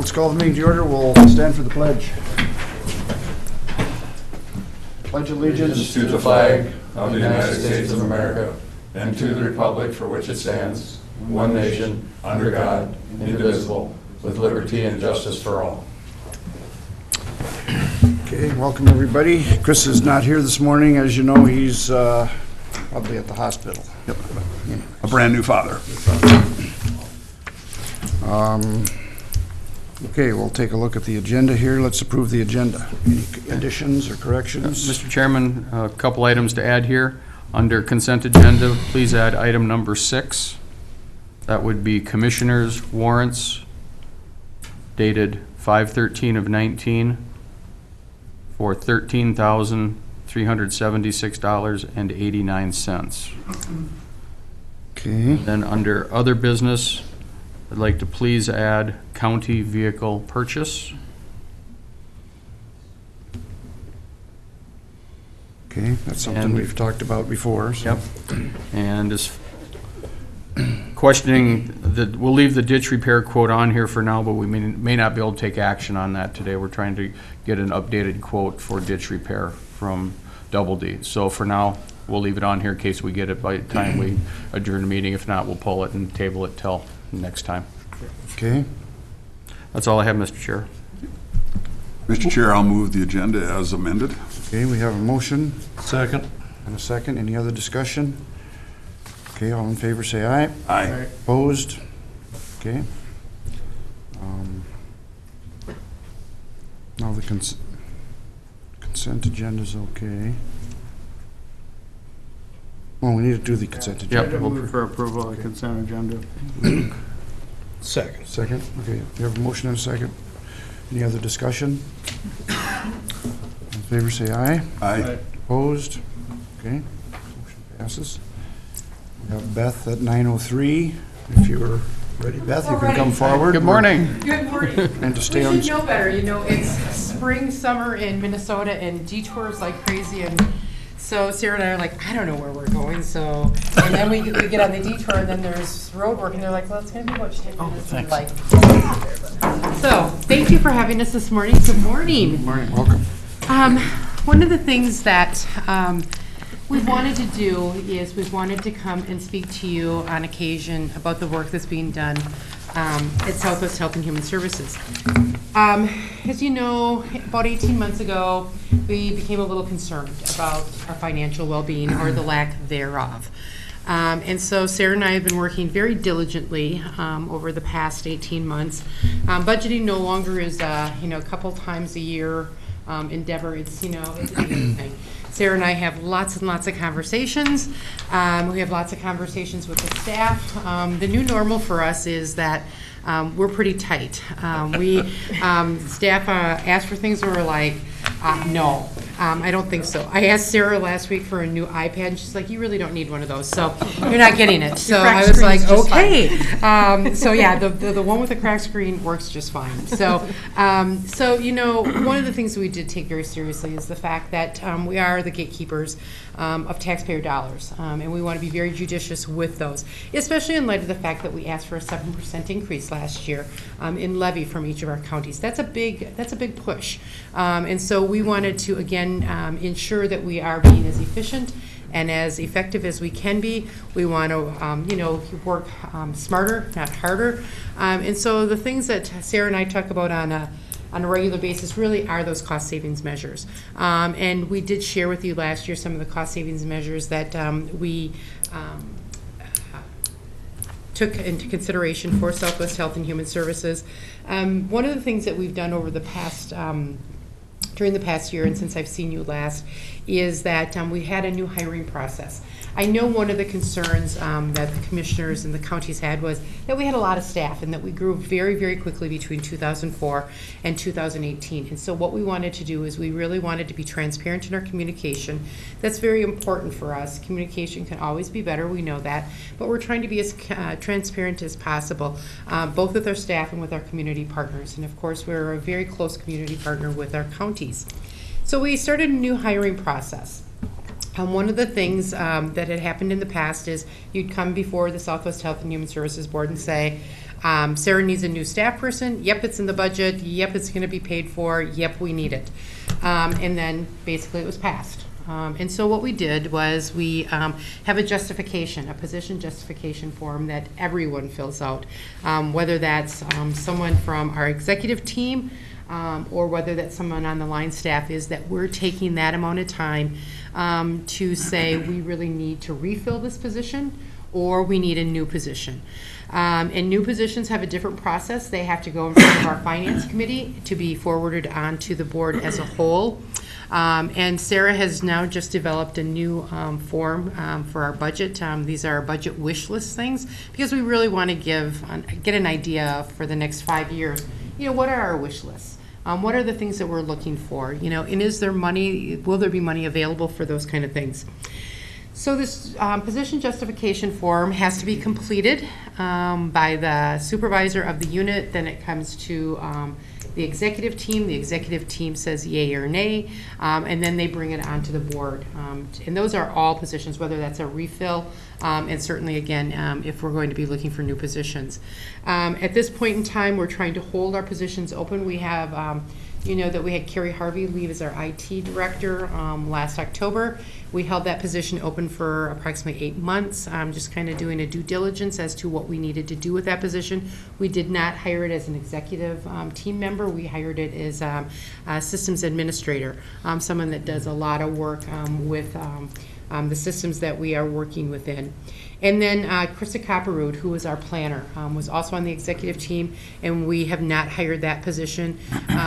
Let's call the meeting to order. We'll stand for the pledge. Pledge allegiance to the flag of the United States of America and to the republic for which it stands, one nation, under God, indivisible, with liberty and justice for all. Okay, welcome everybody. Chris is not here this morning. As you know, he's probably at the hospital. Yep. A brand new father. Okay, we'll take a look at the agenda here. Let's approve the agenda. Any additions or corrections? Mr. Chairman, a couple items to add here. Under consent agenda, please add item number 6. That would be commissioners' warrants dated 5/13 of 19 for $13,376.89. Okay. Then under other business, I'd like to please add county vehicle purchase. Okay, that's something And- we've talked about before. So. Yep. And is questioning, we'll leave the ditch repair quote on here for now, but we may not be able to take action on that today. We're trying to get an updated quote for ditch repair from Double D. So for now, we'll leave it on here in case we get it by the time we adjourn the meeting. If not, we'll pull it and table it till next time. Okay. That's all I have, Mr. Chair. Mr. Chair, I'll move the agenda as amended. Okay, we have a motion Second. and a second. Any other discussion? Okay, all in favor say aye. Aye. Opposed? Okay. Now the consent agenda's okay. Well, we need to do the consent agenda. Yep. Move for approval of the consent agenda. Second. Second, okay. We have a motion and a second. Any other discussion? All in favor say aye. Aye. Opposed? Okay. Motion passes. We have Beth at 9:03. If you're ready, Beth, you can come forward. Good morning. Good morning. And to stay We on. should know better, you know, it's spring, summer in Minnesota and detours like crazy, and so Sarah and I are like, I don't know where we're going, so, and then we get on the detour and then there's road work and they're like, well, it's gonna be about 10 minutes. And like, so, thank you for having us this morning. Good morning. Welcome. One of the things that we wanted to do is we wanted to come and speak to you on occasion about the work that's being done at Southwest Health and Human Services. As you know, about 18 months ago, we became a little concerned about our financial well-being or the lack thereof. And so Sarah and I have been working very diligently over the past 18 months. Budgeting no longer is, a couple times a year endeavor. It's, it's a daily thing. Sarah and I have lots and lots of conversations. We have lots of conversations with the staff. The new normal for us is that we're pretty tight. Staff ask for things and we're like, no, I don't think so. I asked Sarah last week for a new iPad and she's like, you really don't need one of those, so you're not getting it. So I was like, okay. So yeah, the one with the cracked screen works just fine. So, one of the things that we did take very seriously is the fact that we are the gatekeepers of taxpayer dollars, and we want to be very judicious with those, especially in light of the fact that we asked for a 7% increase last year in levy from each of our counties. That's a big push, and so we wanted to again ensure that we are being as efficient and as effective as we can be. We want to, work smarter, not harder, and so the things that Sarah and I talk about on a regular basis really are those cost savings measures. And we did share with you last year some of the cost savings measures that we took into consideration for Southwest Health and Human Services. One of the things that we've done over the past during the past year and since I've seen you last is that we had a new hiring process. I know one of the concerns that the commissioners and the counties had was that we had a lot of staff and that we grew very, very quickly between 2004 and 2018. And so what we wanted to do is we really wanted to be transparent in our communication. That's very important for us. Communication can always be better, we know that, but we're trying to be as transparent as possible, both with our staff and with our community partners. And of course, we're a very close community partner with our counties. So we started a new hiring process. One of the things that had happened in the past is you'd come before the Southwest Health and Human Services Board and say, Sarah needs a new staff person. Yep, it's in the budget. Yep, it's going to be paid for. Yep, we need it. And then basically it was passed. And so what we did was we have a justification, a position justification form that everyone fills out, whether that's someone from our executive team or whether that's someone on the line staff, is that we're taking that amount of time to say we really need to refill this position or we need a new position. And new positions have a different process. They have to go in front of our finance committee to be forwarded on to the board as a whole. And Sarah has now just developed a new form for our budget. These are our budget wish list things, because we really want to get an idea for the next 5 years. You know, what are our wish lists? What are the things that we're looking for? You know, and is there money, will there be money available for those kind of things? So this position justification form has to be completed by the supervisor of the unit. Then it comes to the executive team. The executive team says yay or nay, and then they bring it onto the board. And those are all positions, whether that's a refill, and certainly, again, if we're going to be looking for new positions. At this point in time, we're trying to hold our positions open. We have, you know, that we had Carrie Harvey leave as our IT director last October. We held that position open for approximately 8 months, just kind of doing a due diligence as to what we needed to do with that position. We did not hire it as an executive team member. We hired it as a systems administrator, someone that does a lot of work with the systems that we are working within. And then Krista Copperrood, who was our planner, was also on the executive team, and we have not hired that position.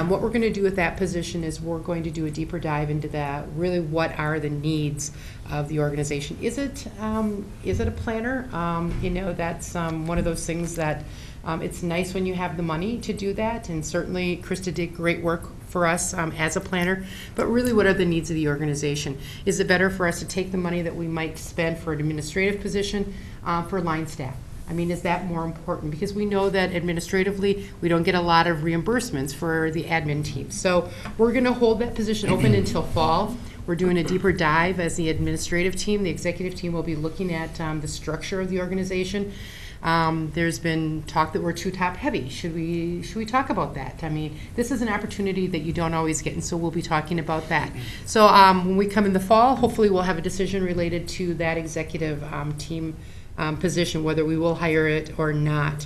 What we're going to do with that position is we're going to do a deeper dive into that, really what are the needs of the organization. Is it a planner? You know, that's one of those things that it's nice when you have the money to do that, and certainly Krista did great work for us as a planner, but really what are the needs of the organization? Is it better for us to take the money that we might spend for an administrative position for line staff? I mean, is that more important? Because we know that administratively, we don't get a lot of reimbursements for the admin team. So we're gonna hold that position open until fall. We're doing a deeper dive as the administrative team. The executive team will be looking at the structure of the organization. There's been talk that we're too top heavy. Should we talk about that? I mean, this is an opportunity that you don't always get, and so we'll be talking about that. So when we come in the fall, hopefully we'll have a decision related to that executive team position, whether we will hire it or not.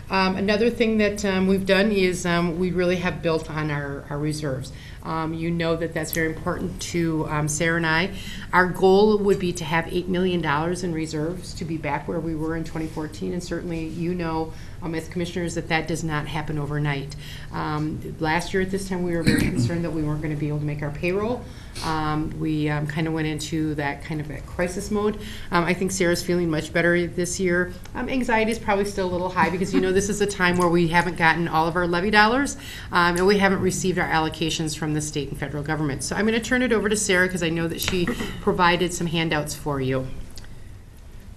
Another thing that we've done is we really have built on our reserves. You know that that's very important to Sarah and I. Our goal would be to have $8 million in reserves to be back where we were in 2014, and certainly you know as commissioners that does not happen overnight. Last year at this time we were very concerned that we weren't going to be able to make our payroll. We kind of went into that kind of a crisis mode. I think Sarah's feeling much better this year. Anxiety is probably still a little high because you know this is a time where we haven't gotten all of our levy dollars and we haven't received our allocations from the state and federal government. So I'm going to turn it over to Sarah because I know that she provided some handouts for you.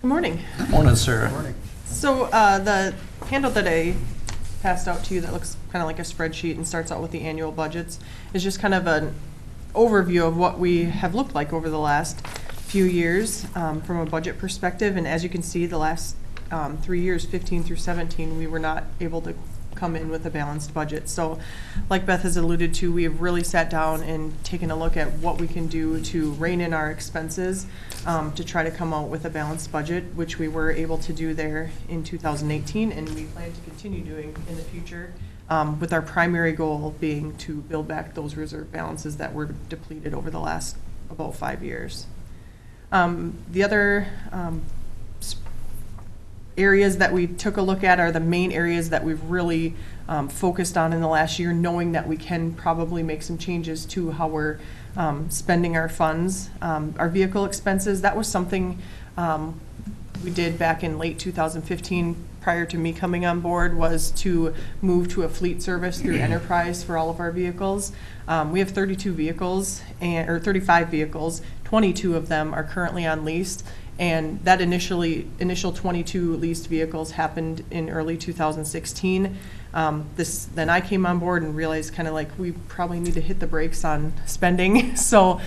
Good morning. Morning, Sarah. So the handout that I passed out to you that looks kind of like a spreadsheet and starts out with the annual budgets is just kind of an overview of what we have looked like over the last few years from a budget perspective. And as you can see, the last 3 years, 15 through 17, we were not able to come in with a balanced budget. So like Beth has alluded to, we have really sat down and taken a look at what we can do to rein in our expenses to try to come out with a balanced budget, which we were able to do there in 2018, and we plan to continue doing in the future, with our primary goal being to build back those reserve balances that were depleted over the last about 5 years. The other areas that we took a look at are the main areas that we've really focused on in the last year, knowing that we can probably make some changes to how we're spending our funds. Our vehicle expenses, that was something we did back in late 2015 prior to me coming on board, was to move to a fleet service through Enterprise for all of our vehicles. We have 32 vehicles, or 35 vehicles. 22 of them are currently on lease. And that initial 22 leased vehicles happened in early 2016. Then I came on board and realized kind of like we probably need to hit the brakes on spending. So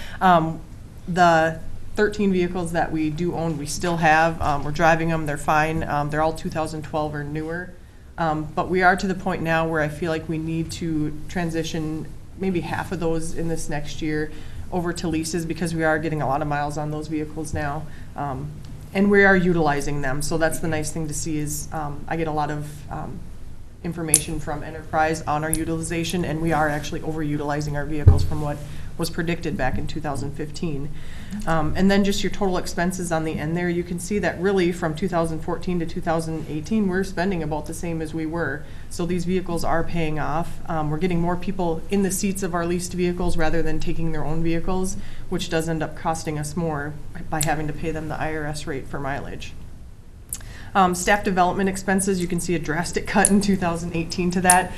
the 13 vehicles that we do own, we still have. We're driving them, they're fine. They're all 2012 or newer. But we are to the point now where I feel like we need to transition maybe half of those in this next year over to leases, because we are getting a lot of miles on those vehicles now. And we are utilizing them, so that's the nice thing to see is I get a lot of information from Enterprise on our utilization, and we are actually overutilizing our vehicles from what was predicted back in 2015. And then just your total expenses on the end there, you can see that really from 2014 to 2018, we're spending about the same as we were. So these vehicles are paying off. We're getting more people in the seats of our leased vehicles rather than taking their own vehicles, which does end up costing us more by having to pay them the IRS rate for mileage. Staff development expenses, you can see a drastic cut in 2018 to that.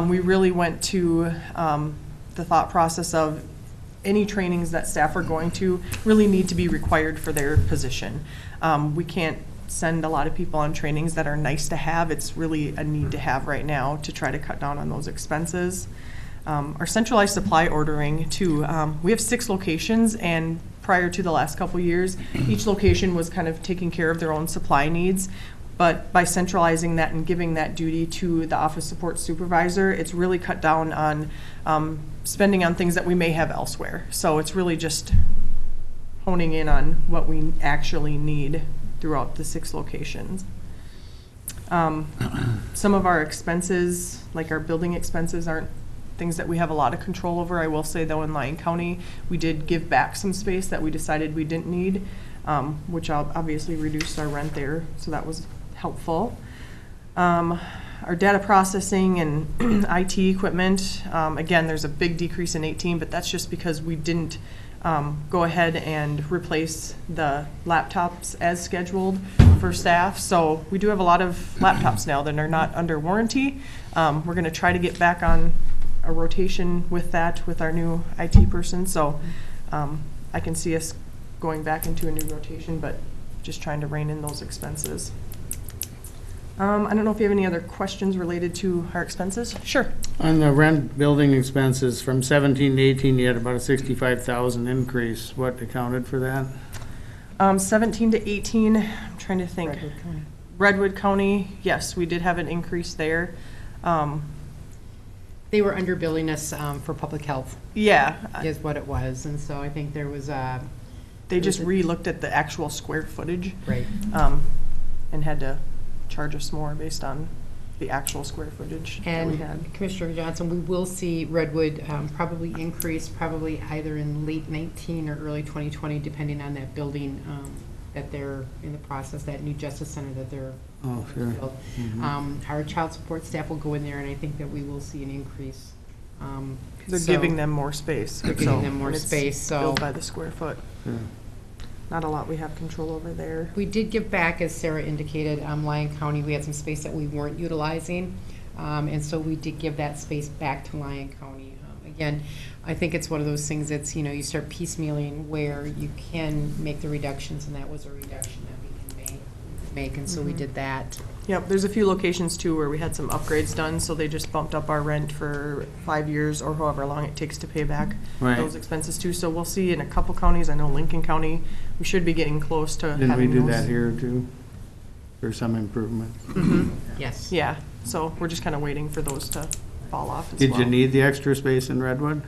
We really went to the thought process of any trainings that staff are going to really need to be required for their position. We can't send a lot of people on trainings that are nice to have. It's really a need to have right now to try to cut down on those expenses. Our centralized supply ordering too. We have 6 locations, and prior to the last couple years, each location was kind of taking care of their own supply needs. But by centralizing that and giving that duty to the office support supervisor, it's really cut down on spending on things that we may have elsewhere. So it's really just honing in on what we actually need throughout the 6 locations. Some of our expenses, like our building expenses, aren't things that we have a lot of control over. I will say though, in Lyon County, we did give back some space that we decided we didn't need, which obviously reduced our rent there, so that was helpful. Our data processing and IT equipment, again, there's a big decrease in 18, but that's just because we didn't go ahead and replace the laptops as scheduled for staff. So we do have a lot of laptops now that are not under warranty. We're going to try to get back on a rotation with that with our new IT person. So I can see us going back into a new rotation, but just trying to rein in those expenses. I don't know if you have any other questions related to our expenses? Sure. On the rent building expenses, from 17 to 18, you had about a 65,000 increase. What accounted for that? 17 to 18, I'm trying to think. Redwood County, yes, we did have an increase there. They were underbilling us for public health, Yeah, is what it was, and so I think there was they just re-looked at the actual square footage. right. And had to charge us more based on the actual square footage that we had. And Commissioner Johnson, we will see Redwood probably increase, probably either in late 19 or early 2020, depending on that building that they're in the process, that new Justice Center that they're Oh, sure. built. Our child support staff will go in there, and I think that we will see an increase. They're So- giving them more space. They're giving them more and it's space, so- billed by the square foot. Yeah. Not a lot we have control over there. We did give back, as Sarah indicated, Lyon County, we had some space that we weren't utilizing, and so we did give that space back to Lyon County. Again, I think it's one of those things that's, you start piecemealing where you can make the reductions, and that was a reduction that we can make, and so we did that. Yep, there's a few locations too where we had some upgrades done, so they just bumped up our rent for 5 years or however long it takes to pay back Right. those expenses too. So we'll see in a couple counties. I know Lincoln County, we should be getting close to Didn't we having do those. that here too? For some improvement? Yes. Yeah, so we're just kind of waiting for those to fall off as Did well. you need the extra space in Redwood?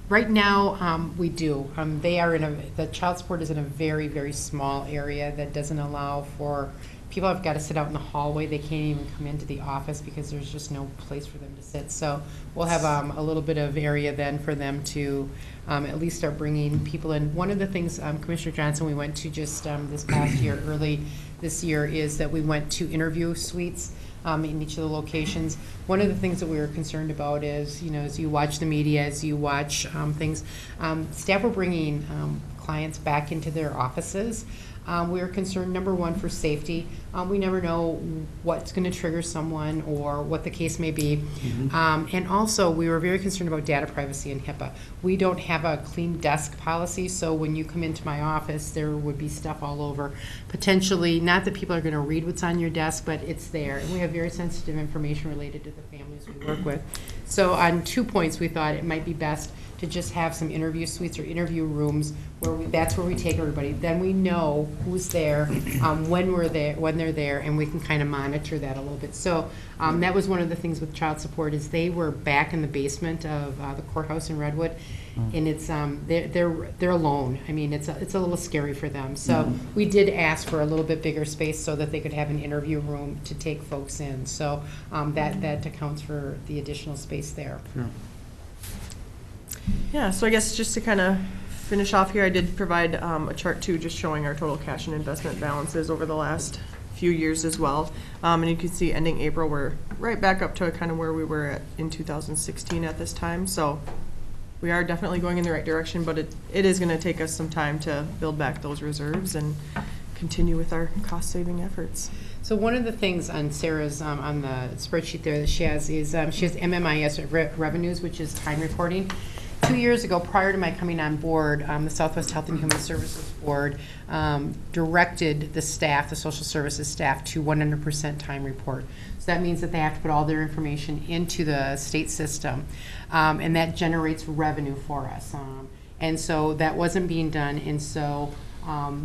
Right now, we do. They are the child support is in a very, very small area that doesn't allow for, people have got to sit out in the hallway. They can't even come into the office because there's just no place for them to sit. So we'll have a little bit of area then for them to at least start bringing people in. One of the things, Commissioner Johnson, we went to just this past year, early this year, is that we went to interview suites in each of the locations. One of the things that we were concerned about is, as you watch the media, as you watch things, staff were bringing clients back into their offices. We were concerned, number one, for safety. We never know what's going to trigger someone or what the case may be. And also, we were very concerned about data privacy and HIPAA. We don't have a clean desk policy, so when you come into my office, there would be stuff all over. Potentially, not that people are going to read what's on your desk, but it's there. And we have very sensitive information related to the families we work with. So on 2 points, we thought it might be best to just have some interview suites or interview rooms where that's where we take everybody. Then we know who's there, when they're there, and we can kind of monitor that a little bit. So that was one of the things with child support is they were back in the basement of the courthouse in Redwood, and it's they're alone. I mean, it's a little scary for them. So we did ask for a little bit bigger space so that they could have an interview room to take folks in. So that accounts for the additional space there. Yeah, so I guess just to kind of finish off here, I did provide a chart too, just showing our total cash and investment balances over the last few years as well. And you can see ending April, we're right back up to kind of where we were at in 2016 at this time. So we are definitely going in the right direction, but it is going to take us some time to build back those reserves and continue with our cost-saving efforts. So one of the things on Sarah's, on the spreadsheet there that she has is she has MMIS revenues, which is time reporting. 2 years ago, prior to my coming on board, the Southwest Health and Human Services Board directed the staff, the social services staff, to 100% time report. So that means that they have to put all their information into the state system, and that generates revenue for us. And so that wasn't being done, and so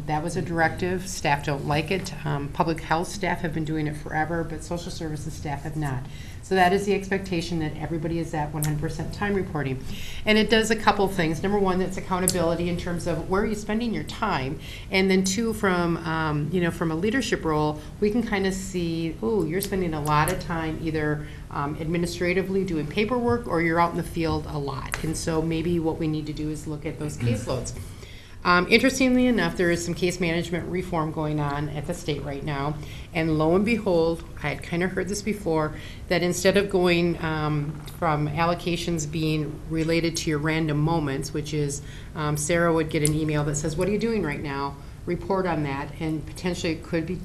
that was a directive. Staff don't like it. Public health staff have been doing it forever, but social services staff have not. So that is the expectation, that everybody is at 100% time reporting. And it does a couple things. Number one, that's accountability in terms of where are you spending your time. And then two, from from a leadership role, we can kind of see, oh, you're spending a lot of time either administratively doing paperwork, or you're out in the field a lot. And so maybe what we need to do is look at those caseloads. Interestingly enough, there is some case management reform going on at the state right now, and lo and behold, I had kind of heard this before, that instead of going from allocations being related to your random moments, which is Sarah would get an email that says, what are you doing right now? Report on that, and potentially it could be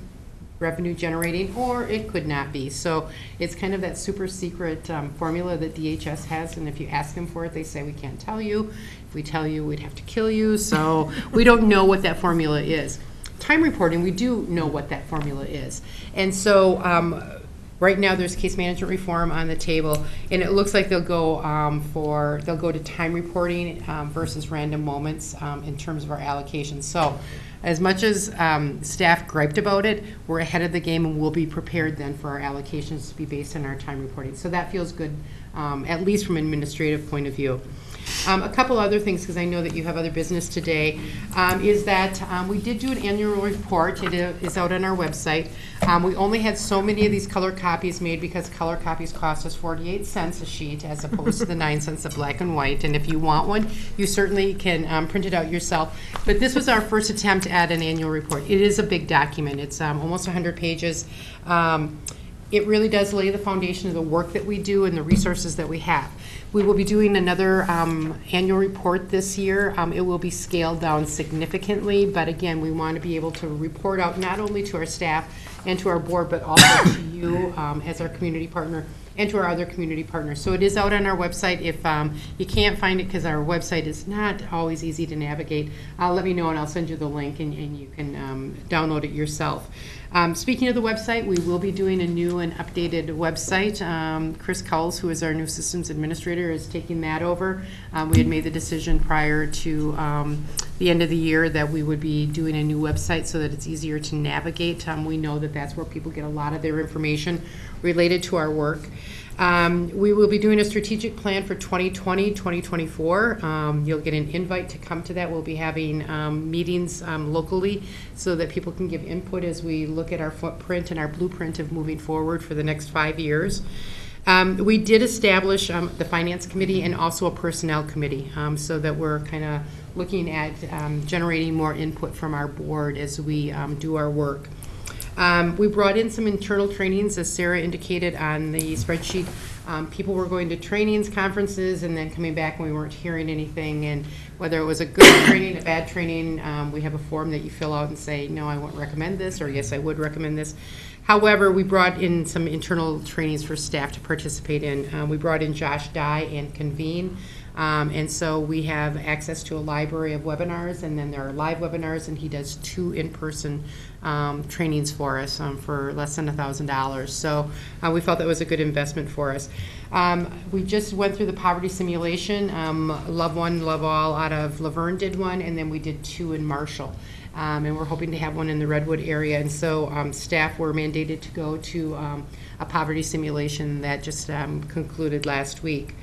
revenue generating, or it could not be. So it's kind of that super secret formula that DHS has, and if you ask them for it, they say, we can't tell you. If we tell you, we'd have to kill you. So we don't know what that formula is. Time reporting, we do know what that formula is. And so right now there's case management reform on the table, and it looks like they'll go to time reporting versus random moments in terms of our allocations. So as much as staff griped about it, we're ahead of the game, and we'll be prepared then for our allocations to be based on our time reporting. So that feels good, at least from an administrative point of view. A couple other things, because I know that you have other business today, is that we did do an annual report. It is out on our website. We only had so many of these color copies made because color copies cost us 48 cents a sheet as opposed to the 9 cents of black and white. And if you want one, you certainly can print it out yourself. But this was our first attempt at an annual report. It is a big document. It's almost 100 pages. It really does lay the foundation of the work that we do and the resources that we have. We will be doing another annual report this year. It will be scaled down significantly, but again, we want to be able to report out not only to our staff and to our board, but also to you as our community partner and to our other community partners. So it is out on our website. If you can't find it because our website is not always easy to navigate, let me know and I'll send you the link, and you can download it yourself. Speaking of the website, we will be doing a new and updated website. Chris Cowles, who is our new systems administrator, is taking that over. We had made the decision prior to the end of the year that we would be doing a new website so that it's easier to navigate. We know that that's where people get a lot of their information related to our work. We will be doing a strategic plan for 2020, 2024. You'll get an invite to come to that. We'll be having meetings locally so that people can give input as we look at our footprint and our blueprint of moving forward for the next 5 years. We did establish the Finance Committee and also a Personnel Committee so that we're kind of looking at generating more input from our board as we do our work. We brought in some internal trainings, as Sarah indicated on the spreadsheet. People were going to trainings, conferences, and then coming back and we weren't hearing anything. And whether it was a good training, a bad training, we have a form that you fill out and say, no, I wouldn't recommend this, or yes, I would recommend this. However, we brought in some internal trainings for staff to participate in. We brought in Josh Dye and Convene. And so we have access to a library of webinars, and then there are live webinars, and he does 2 in-person trainings for us for less than $1,000. So we felt that was a good investment for us. We just went through the poverty simulation. Love One, Love All out of Laverne did one, and then we did 2 in Marshall. and we're hoping to have one in the Redwood area. And so staff were mandated to go to a poverty simulation that just concluded last week.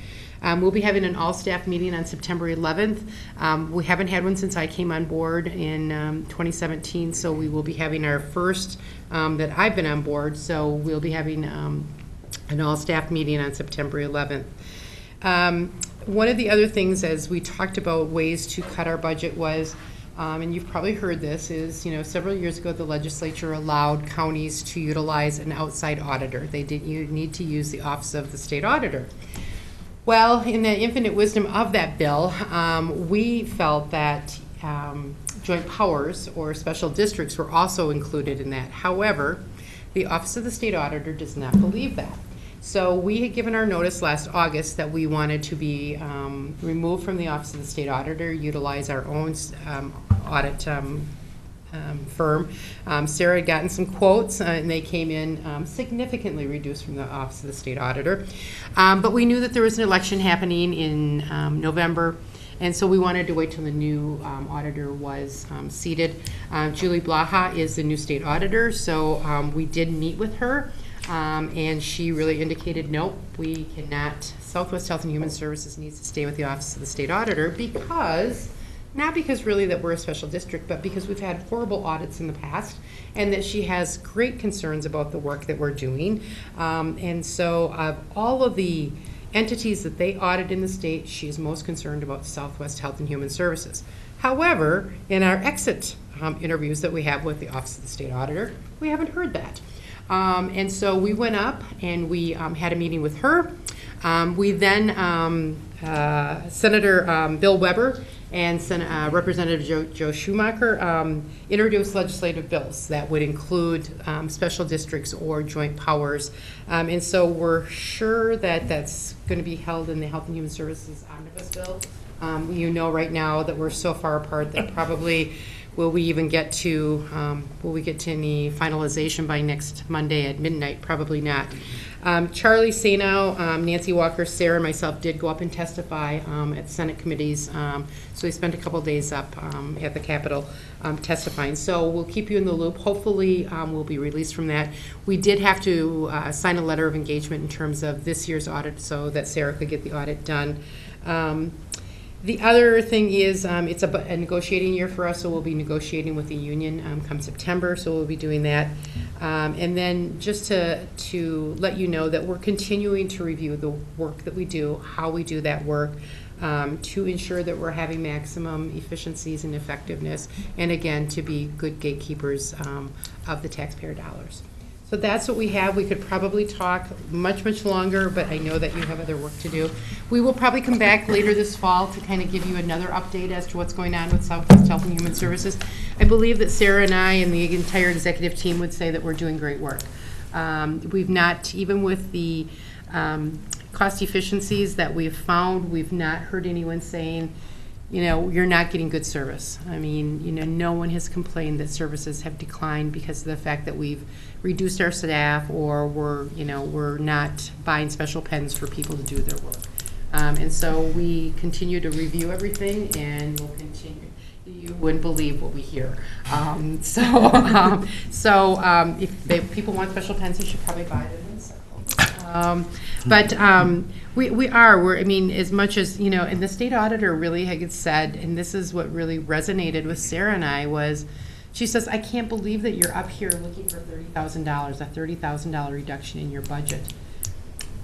We'll be having an all-staff meeting on September 11th. We haven't had one since I came on board in 2017, so we will be having our first that I've been on board. So we'll be having an all-staff meeting on September 11th. One of the other things, as we talked about ways to cut our budget, was, and you've probably heard this, is, several years ago the legislature allowed counties to utilize an outside auditor. They didn't need to use the Office of the State Auditor. Well, in the infinite wisdom of that bill, we felt that joint powers or special districts were also included in that. However, the Office of the State Auditor does not believe that. So we had given our notice last August that we wanted to be removed from the Office of the State Auditor, utilize our own audit firm. Sarah had gotten some quotes, and they came in significantly reduced from the Office of the State Auditor. But we knew that there was an election happening in November, and so we wanted to wait till the new auditor was seated. Julie Blaha is the new state auditor, so we did meet with her, and she really indicated, nope, we cannot. Southwest Health and Human Services needs to stay with the Office of the State Auditor because, not because really that we're a special district, but because we've had horrible audits in the past, and that she has great concerns about the work that we're doing. And so all of the entities that they audit in the state, she is most concerned about Southwest Health and Human Services. However, in our exit interviews that we have with the Office of the State Auditor, we haven't heard that. And so we went up and we had a meeting with her. We then, Senator Bill Weber and Representative Joe Schumacher introduced legislative bills that would include special districts or joint powers. And so we're sure that that's going to be held in the Health and Human Services Omnibus Bill. Right now that we're so far apart that probably will we get to any finalization by next Monday at midnight? Probably not. Charlie Sanow, Nancy Walker, Sarah, and myself did go up and testify at Senate committees. So we spent a couple days up at the Capitol testifying. So we'll keep you in the loop. Hopefully we'll be released from that. We did have to sign a letter of engagement in terms of this year's audit so that Sarah could get the audit done. The other thing is it's a negotiating year for us, so we'll be negotiating with the union come September, so we'll be doing that. And then just to let you know that we're continuing to review the work that we do, how we do that work, to ensure that we're having maximum efficiencies and effectiveness, and again, to be good gatekeepers of the taxpayer dollars. So that's what we have. We could probably talk much, much longer, but I know that you have other work to do. We will probably come back later this fall to kind of give you another update as to what's going on with Southwest Health and Human Services. I believe that Sarah and I and the entire executive team would say that we're doing great work. We've not, even with the cost efficiencies that we've found, we've not heard anyone saying, you're not getting good service. I mean, no one has complained that services have declined because of the fact that we've reduced our staff or we're not buying special pens for people to do their work. And so we continue to review everything, and we'll continue. You wouldn't believe what we hear. If people want special pens, they should probably buy them themselves. As much as, and the state auditor really had said, and this is what really resonated with Sarah and I, was she says, I can't believe that you're up here looking for $30,000, a $30,000 reduction in your budget.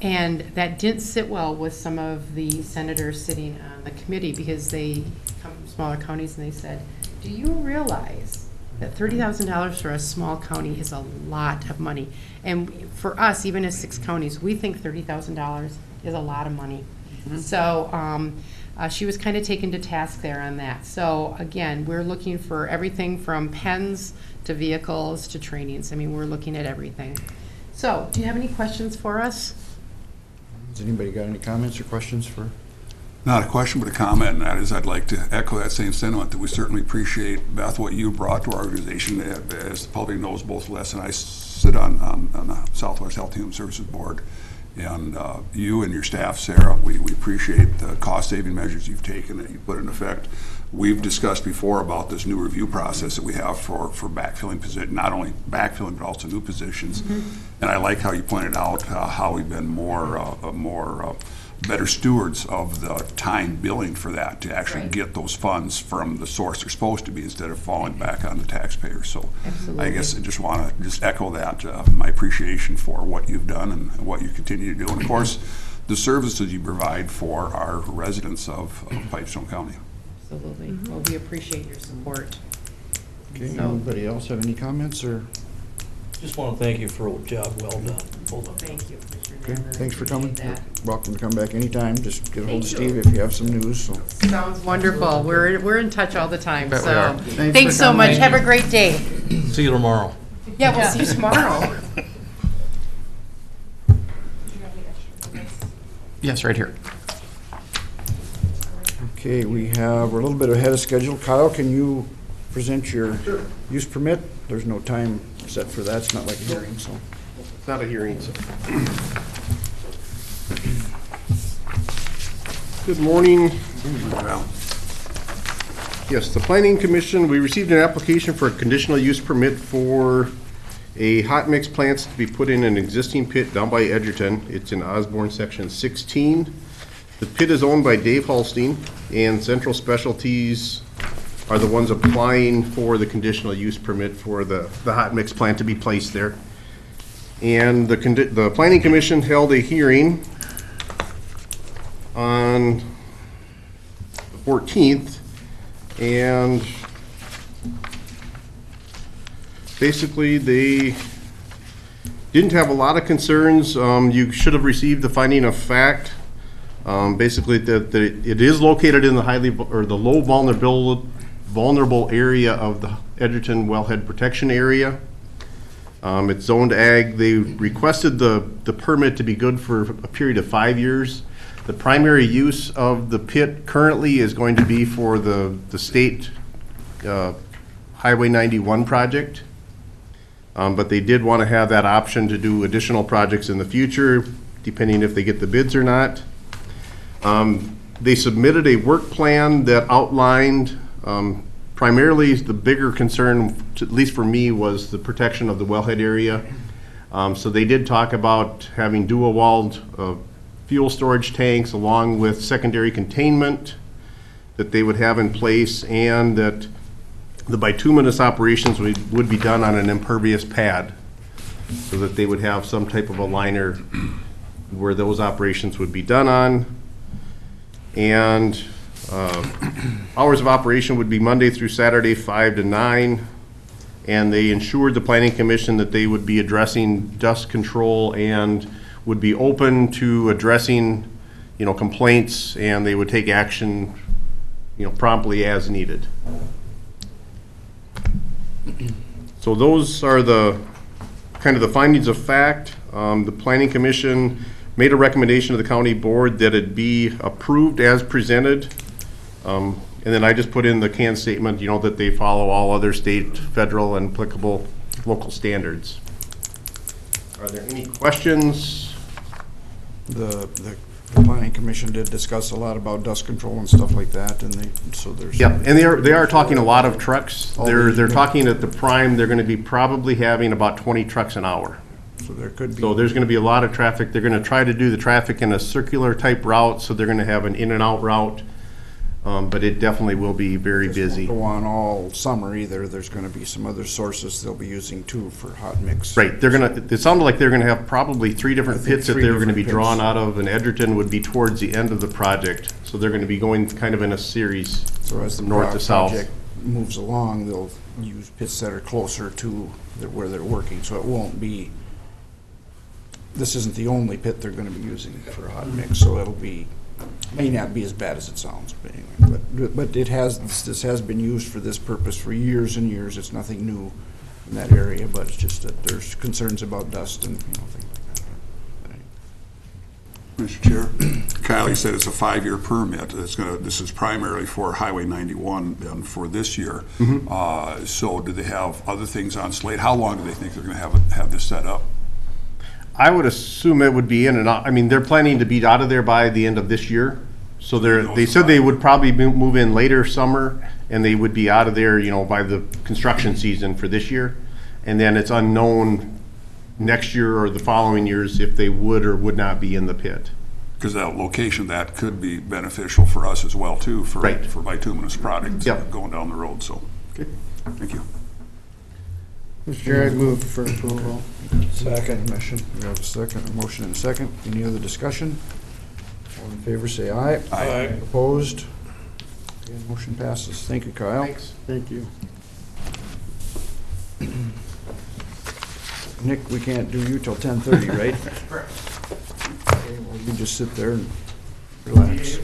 And that didn't sit well with some of the senators sitting on the committee because they come from smaller counties, and they said, do you realize that $30,000 for a small county is a lot of money? And for us, even as 6 counties, we think $30,000 is a lot of money. Mm-hmm. So she was kind of taken to task there on that. So again, we're looking for everything from pens to vehicles to trainings. I mean, we're looking at everything. So do you have any questions for us? Has anybody got any comments or questions for? Not a question, but a comment, and that is I'd like to echo that same sentiment that we certainly appreciate, Beth, what you brought to our organization. As the public knows, both Les and I sit on the Southwest Health and Human Services Board. And you and your staff, Sarah, we appreciate the cost-saving measures you've taken that you put in effect. we've discussed before about this new review process that we have for backfilling position, not only backfilling, but also new positions. And I like how you pointed out how we've been better stewards of the time billing for that to actually get those funds from the source they're supposed to be instead of falling back on the taxpayer. So I guess I just want to just echo that, my appreciation for what you've done and what you continue to do. And of course, the services you provide for our residents of Pipestone County. Absolutely. Well, we appreciate your support. Okay, So- anybody else have any comments, or? Just want to thank you for a job well done. Hold on. Thank you, Commissioner Okay, Newman. thanks for coming. Appreciate Welcome to come back anytime. Just get a hold of Thank you. Steve if you have some news, so. that. Sounds wonderful. We're in touch all the time, Bet we so. are. Thanks for so coming. much. Have a great day. See you tomorrow. Yeah, we'll see you tomorrow. Yes, right here. Okay, we're a little bit ahead of schedule. Kyle, can you present your use permit? There's no time set for that. It's not like a hearing, so. It's not a hearing, so. Good morning. Well, Yes, the Planning Commission, we received an application for a conditional use permit for a hot mix plants to be put in an existing pit down by Edgerton. It's in Osborne, Section 16. The pit is owned by Dave Holstein, and Central Specialties are the ones applying for the conditional use permit for the hot mix plant to be placed there. And the Planning Commission held a hearing on the 14th, and basically they didn't have a lot of concerns. You should have received the finding of fact. Basically, that it is located in the low vulnerable area of the Edgerton Wellhead Protection Area. It's zoned ag. They requested the permit to be good for a period of 5 years. The primary use of the pit currently is going to be for the state Highway 91 project. But they did want to have that option to do additional projects in the future, depending if they get the bids or not. They submitted a work plan that outlined, primarily the bigger concern, at least for me, was the protection of the wellhead area. So they did talk about having dual-walled fuel storage tanks along with secondary containment that they would have in place, and that the bituminous operations would be done on an impervious pad, so that they would have some type of a liner where those operations would be done on. And hours of operation would be Monday through Saturday, 5 to 9. And they ensured the Planning Commission that they would be addressing dust control and would be open to addressing, complaints, and they would take action, promptly as needed. So those are the kind of the findings of fact. The Planning Commission made a recommendation to the county board that it be approved as presented. And then I just put in the canned statement, that they follow all other state, federal, and applicable local standards. Are there any questions? The planning commission did discuss a lot about dust control and stuff like that, and so there's. Yeah, and they are talking a lot of trucks. All They're these- talking at the prime, they're gonna be probably having about 20 trucks an hour. So there could be. So there's gonna be a lot of traffic. They're gonna try to do the traffic in a circular type route, so they're gonna have an in and out route. But it definitely will be very busy. Go on all summer either. There's gonna be some other sources they'll be using too for hot mix. Right, it sounded like they're gonna have probably 3 different I think pits that 3 they were gonna be different drawn pits. out of, and Edgerton would be towards the end of the project. So they're gonna be going kind of in a series, So as the north to south. project moves along, they'll use pits that are closer to where they're working, so it won't be, this isn't the only pit they're gonna be using for a hot mix, so it'll be, may not be as bad as it sounds, but anyway. But this has been used for this purpose for years and years. It's nothing new in that area, but it's just that there's concerns about dust and, things like that. Mr. Chair, Kyle, you said it's a 5-year permit. This is primarily for Highway 91 and for this year. So do they have other things on slate? How long do they think they're going to have this set up? I would assume it would be in and out. I mean, they're planning to be out of there by the end of this year. So they said they would probably move in later summer, and they would be out of there, by the construction season for this year. And then it's unknown next year or the following years if they would or would not be in the pit. Because that location, that could be beneficial for us as well, too, for Right. bituminous product Yep. going down the road, so. Okay. Thank you. Mr. Chair, I move for approval. Second. Motion, we have a second, a motion and a second. Any other discussion? All in favor, say aye. Aye. Opposed? Okay, motion passes. Thank you, Kyle. Thank you. Nick, we can't do you till 10:30, right? Correct. Okay, well, you just sit there and relax.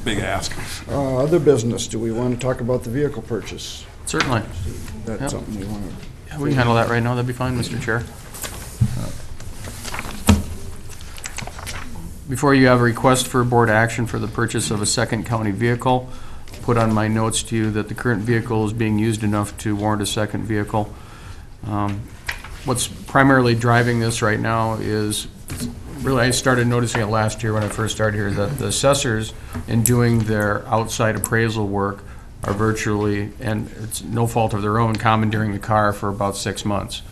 Big ask. Other business, do we want to talk about the vehicle purchase? Certainly. That's Yep. something we want to. Yeah, we can handle that right now. That'd be fine, Mr. Chair. Before you have a request for board action for the purchase of a second county vehicle, put on my notes to you that the current vehicle is being used enough to warrant a second vehicle. What's primarily driving this right now is, really, I started noticing it last year when I first started here, that the assessors, in doing their outside appraisal work, are virtually, and it's no fault of their own, commandeering the car for about 6 months.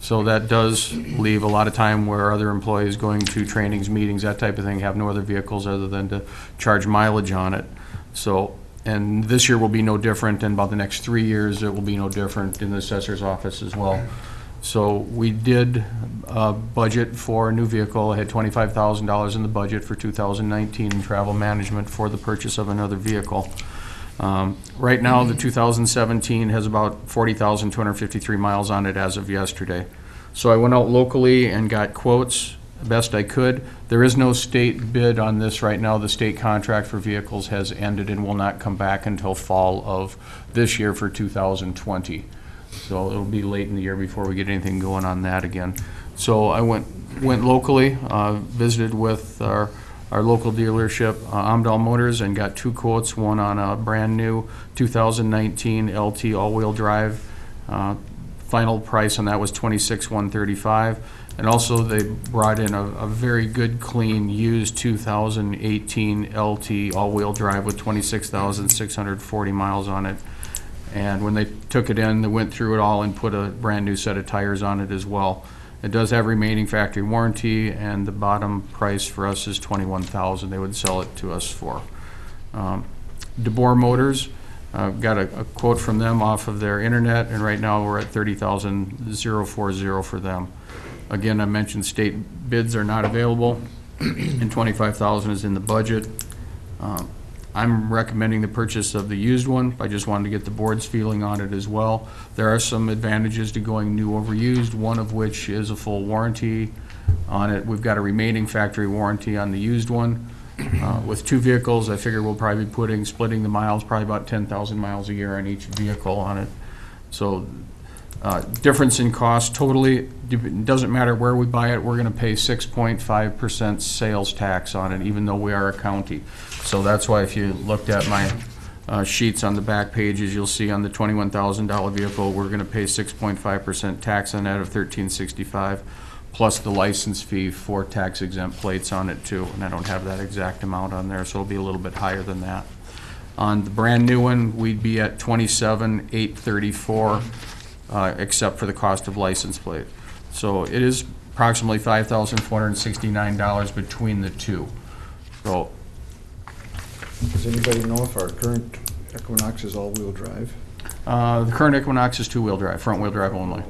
So that does leave a lot of time where other employees going to trainings, meetings, that type of thing, have no other vehicles other than to charge mileage on it. So, and this year will be no different, and about the next 3 years, it will be no different in the assessor's office as well. So we did budget for a new vehicle. I had $25,000 in the budget for 2019 in travel management for the purchase of another vehicle. Right now, the 2017 has about 40,253 miles on it as of yesterday. So I went out locally and got quotes best I could. There is no state bid on this right now. The state contract for vehicles has ended and will not come back until fall of this year for 2020. So it'll be late in the year before we get anything going on that again. So I went locally, visited with our local dealership, Amdahl Motors, and got 2 quotes, one on a brand-new 2019 LT all-wheel drive. Final price on that was $26,135. And also they brought in a very good, clean, used 2018 LT all-wheel drive with 26,640 miles on it. And when they took it in, they went through it all and put a brand-new set of tires on it as well. It does have remaining factory warranty, and the bottom price for us is $21,000. They would sell it to us for. DeBoer Motors, got a quote from them off of their internet, and right now we're at $30,040 for them. Again, I mentioned state bids are not available, and $25,000 is in the budget. I'm recommending the purchase of the used one. I just wanted to get the board's feeling on it as well. There are some advantages to going new over used, one of which is a full warranty on it. We've got a remaining factory warranty on the used one. With 2 vehicles, I figure we'll probably be splitting the miles, probably about 10,000 miles a year on each vehicle on it. So difference in cost totally, it doesn't matter where we buy it, we're going to pay 6.5% sales tax on it, even though we are a county. So that's why if you looked at my sheets on the back pages, you'll see on the $21,000 vehicle, we're going to pay 6.5% tax on that of $1,365, plus the license fee for tax exempt plates on it too. And I don't have that exact amount on there, so it'll be a little bit higher than that. On the brand new one, we'd be at $27,834, except for the cost of license plate. So it is approximately $5,469 between the two. So Does anybody know if our current Equinox is all-wheel drive? the current Equinox is 2-wheel drive, front-wheel drive only.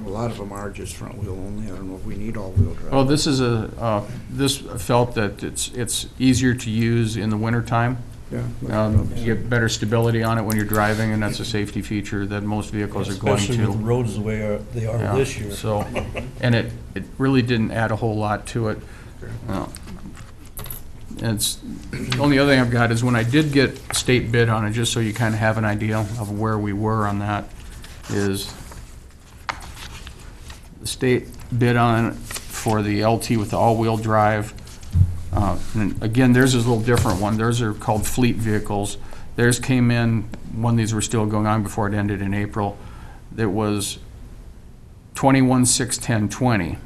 A lot of them are just front-wheel only. I don't know if we need all-wheel drive. Well, this is this felt that it's easier to use in the wintertime. Yeah. You get better stability on it when you're driving, and that's a safety feature that most vehicles are going to. Especially with the roads the way they are Yeah, this year. So, and it really didn't add a whole lot to it. And the only other thing I've got is when I did get state bid on it, just so you kind of have an idea of where we were on that, is the state bid on it for the LT with the all-wheel drive. And again, theirs is a little different one. Theirs are called fleet vehicles. Theirs came in, one of these were still going on before it ended in April. It was $21,610.20.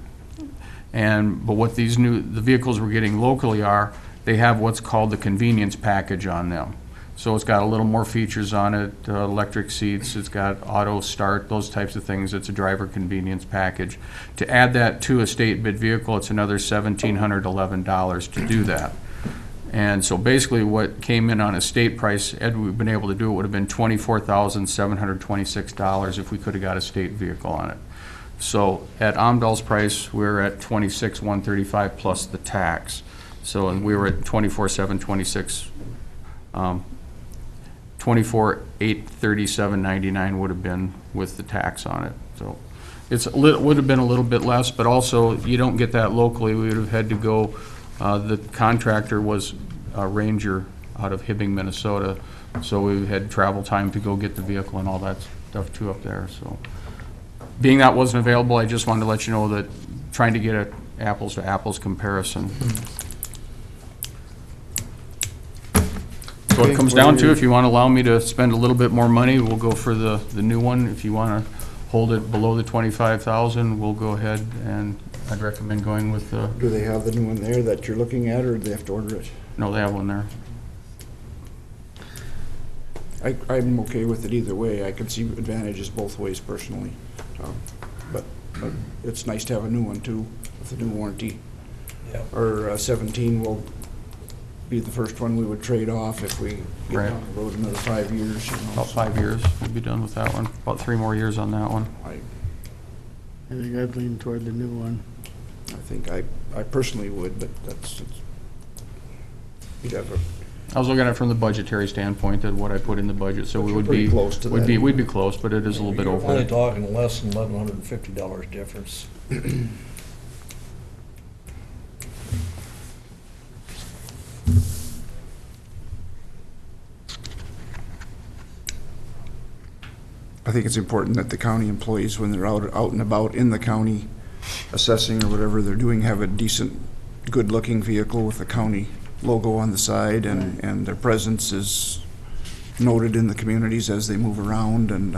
But what the vehicles we're getting locally are, they have what's called the convenience package on them. So it's got a little more features on it, electric seats, it's got auto start, those types of things. It's a driver convenience package. To add that to a state bid vehicle, it's another $1,711 to do that. And so basically what came in on a state price, had we been able to do it, would have been $24,726 if we could have got a state vehicle on it. So at Amdahl's price, we're at $26,135 plus the tax. So, and we were at $24,726. $24,837.99 would have been with the tax on it. So would have been a little bit less, but also you don't get that locally. We would have had to go, the contractor was a Ranger out of Hibbing, Minnesota. So we had travel time to go get the vehicle and all that stuff too up there. So being that wasn't available, I just wanted to let you know that trying to get an apples to apples comparison. So it comes down to, if you want to allow me to spend a little bit more money, we'll go for the new one. If you want to hold it below the 25,000, we'll go ahead, and I'd recommend going with the, Do they have the new one there that you're looking at, or do they have to order it? no, they have one there. I'm okay with it either way. I can see advantages both ways personally. But it's nice to have a new one too, with a new warranty. Yeah. Or 17 will be the first one we would trade off if we get Right. down the road another 5 years. You know, About so 5 years, we'll be done with that one. About 3 more years on that one. I think I'd lean toward the new one. think I personally would, but you'd have a, I was looking at it from the budgetary standpoint, at what I put in the budget, so we would Pretty be, close to that. we'd be close, but it is a little bit You're over. only talking less than $1,150 difference. I think it's important that the county employees, when they're out and about in the county assessing or whatever they're doing, have a decent, good-looking vehicle with the county logo on the side, and their presence is noted in the communities as they move around, and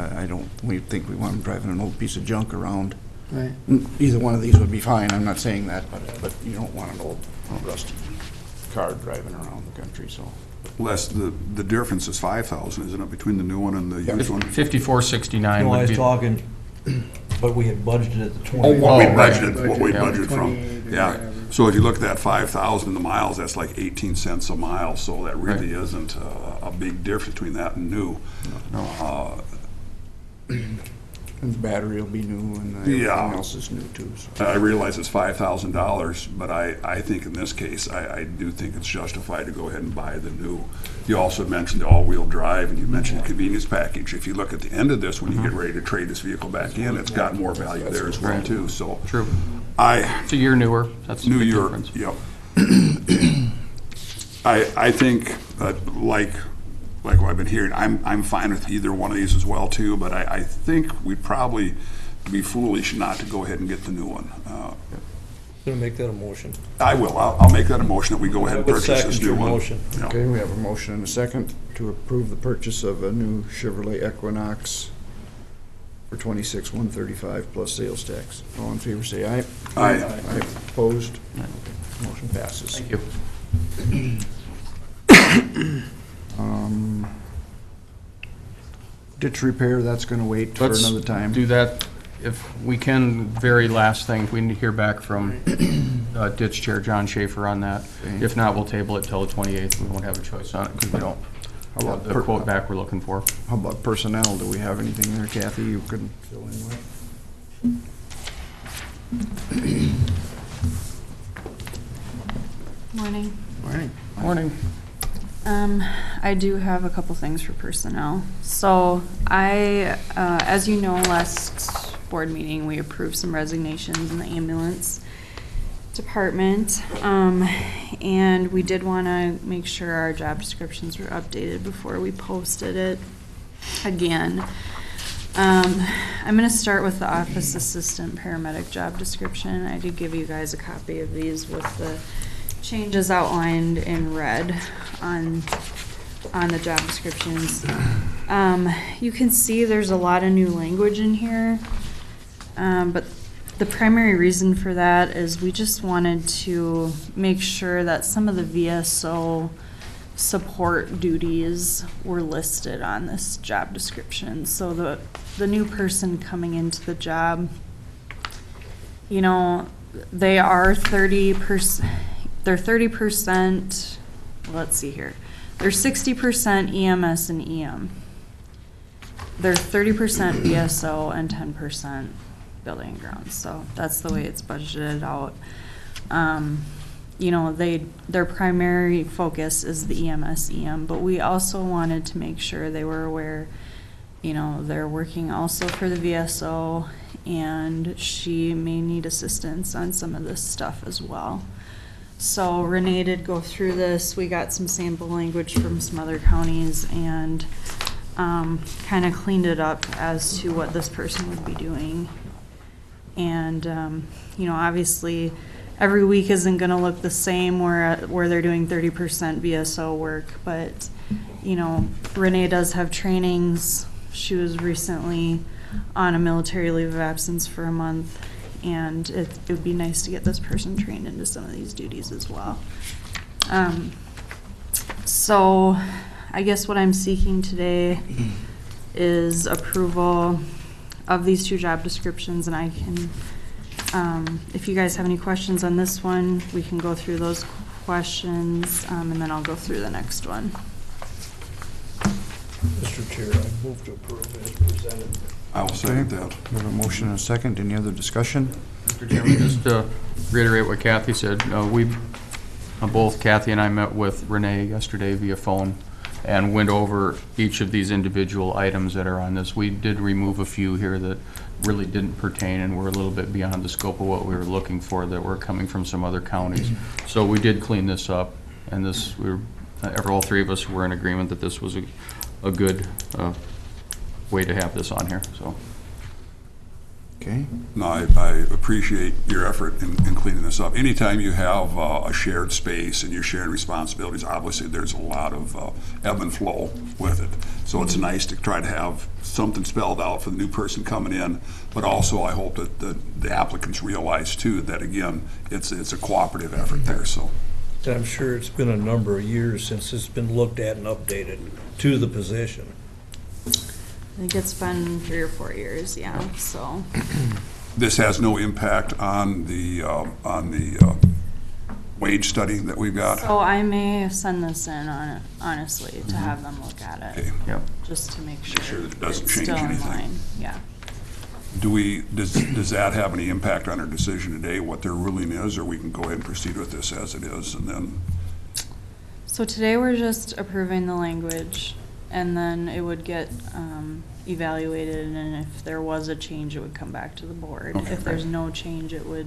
we think we want them driving an old piece of junk around. Right. Either one of these would be fine, I'm not saying that, but you don't want an old rusty car driving around the country, so. Les, the difference is 5,000, isn't it, between the new one and the used one? 5469 No, I would was be. talking, but we had budgeted at the 20. What we right. budgeted from, 28 or yeah. whatever. So if you look at that 5,000 in the miles, that's like 18 cents a mile, so that really isn't a big difference between that and new. And the battery will be new, and everything Yeah. else is new too, so. I realize it's $5,000, but I think in this case, I do think it's justified to go ahead and buy the new. You also mentioned the all-wheel drive, and you mentioned the convenience package. If you look at the end of this, when you get ready to trade this vehicle back in, it's got more value there as well, Right. too, so. True. I, It's a year newer, that's the New big Year, difference. yep. I think, like what I've been hearing, I'm fine with either one of these as well too, but I think we'd probably be foolish not to go ahead and get the new one. Gonna make that a motion. I will, I'll make that a motion that we go ahead and I would purchase this second new your one. motion. Yeah. Okay, we have a motion and a second to approve the purchase of a new Chevrolet Equinox for $26,135 plus sales tax. All in favor, say aye. Aye. Aye. Opposed? Motion passes. Thank you. Ditch repair, that's gonna wait for Let's another time. do that, if we can, very last thing, we need to hear back from Ditch Chair John Schaefer on that. Okay. If not, we'll table it till the 28th, we won't have a choice on it, because we don't How about have the quote back we're looking for. How about personnel? Do we have anything there, Kathy, you could fill in with? Morning. Morning. Morning. I do have a couple things for personnel. So as you know, last board meeting, we approved some resignations in the ambulance department. And we did want to make sure our job descriptions were updated before we posted it again. I'm going to start with the office assistant paramedic job description. I did give you guys a copy of these with the changes outlined in red on the job descriptions. You can see there's a lot of new language in here, but The primary reason for that is we just wanted to make sure that some of the VSO support duties were listed on this job description. So the new person coming into the job, you know, they are 30%, they're 30%, let's see here. They're 60% EMS and EM. They're 30% VSO and 10% building and grounds. So that's the way it's budgeted out. You know, their primary focus is the EMS, EM, but we also wanted to make sure they were aware, you know, they're working also for the VSO, and she may need assistance on some of this stuff as well. So Renee did go through this. We got some sample language from some other counties and kind of cleaned it up as to what this person would be doing. And, you know, obviously every week isn't going to look the same where they're doing 30% VSO work, but, you know, Renee does have trainings. She was recently on a military leave of absence for a month, and it would be nice to get this person trained into some of these duties as well. So I guess what I'm seeking today is approval of these two job descriptions, and I can, if you guys have any questions on this one, we can go through those questions, and then I'll go through the next one. Mr. Chair, I move to approve as presented. I will second that. We have a motion and a second. Any other discussion? Mr. Chairman, just to reiterate what Kathy said, both Kathy and I met with Renee yesterday via phone and went over each of these individual items that are on this. We did remove a few here that really didn't pertain and were a little bit beyond the scope of what we were looking for, that were coming from some other counties. So we did clean this up, and this, all three of us were in agreement that this was a good way to have this on here, so. Okay. No, I appreciate your effort in cleaning this up. Anytime you have a shared space and you're sharing responsibilities, obviously there's a lot of ebb and flow with it. So it's nice to try to have something spelled out for the new person coming in, but also I hope that the applicants realize too that, again, it's a cooperative effort there. So I'm sure it's been a number of years since it's been looked at and updated to the position. I think it's been 3 or 4 years, yeah, so. this has no impact on the wage study that we've got? So I may send this in, honestly, to have them look at it. Okay. Yep. Just to make sure. sure that it doesn't it's change still in anything. line. Yeah. Does that have any impact on our decision today, what their ruling is, or we can go ahead and proceed with this as it is, and then? So today we're just approving the language, and then it would get evaluated, and if there was a change, it would come back to the board. Okay. If there's no change, it would